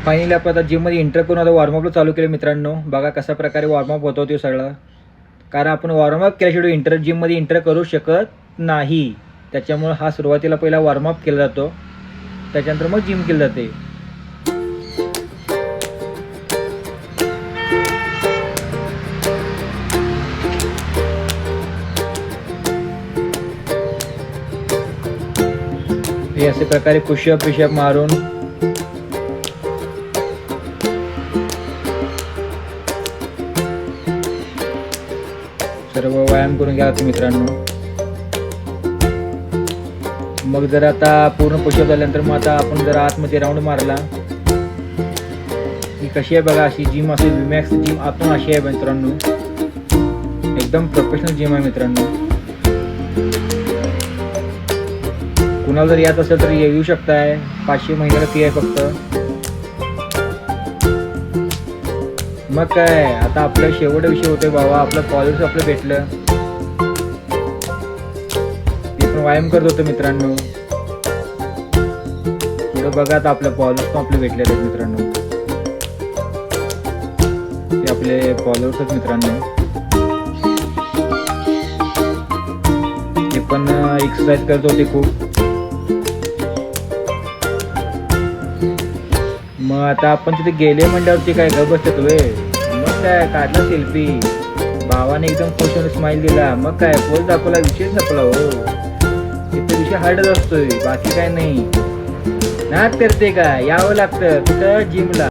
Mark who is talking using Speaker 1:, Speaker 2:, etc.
Speaker 1: Finally आपण आता जिममध्ये एंटर करून आता वॉर्मअपला चालू केलं मित्रांनो. बघा कशा प्रकारे वॉर्मअप होतो ते सगळं. कारण आपण वॉर्मअप केल्याशिवाय जिममध्ये एंटर करू शकत नाही. त्याच्यामुळे हा सुरुवातीला पहिला वॉर्मअप केला जातो, त्याच्यानंतर मग जिम केली जाते. हे असे प्रकारे पुशअप पिशअप मारून सर्व व्यायाम करून घ्यायचं मित्रांनो. मग जर आता पूर्ण पुशअप झाल्यानंतर मग आता आपण जर आतमध्ये राऊंड मारला ही कशी आहे बघा. अशी जिम असेल विमॅक्स जिम आतून अशी आहे मित्रांनो. एकदम प्रोफेशनल जिम आहे मित्रांनो. कुणाला जर यात असेल तर येऊ शकताय. 500 महिन्याला फी आहे फक्त. मग काय आता आपला शेवट विषय होतोय बाबा. आपलं कॉलेज आपलं भेटलं, ते पण व्यायाम करत होतं मित्रांनो. पुढे बघा आता आपल्या फॉलोअर्स पण आपले भेटले आहेत मित्रांनो. ते आपले फॉलोअर्स आहेत मित्रांनो. ते पण एक्सरसाइज करत होते खूप. मग आता आपण तिथे गेले म्हणल्यावरती काय ग बसतात वे. मग काय काढला सेल्फी. भावाने एकदम खुश होऊन स्माइल दिला. मग काय पोज दाखवला, विषय संपला. हो तिथे विषय हार्डच असतोय, बाकी काय नाही. नाच करते का यावं लागतं तिथं जिमला.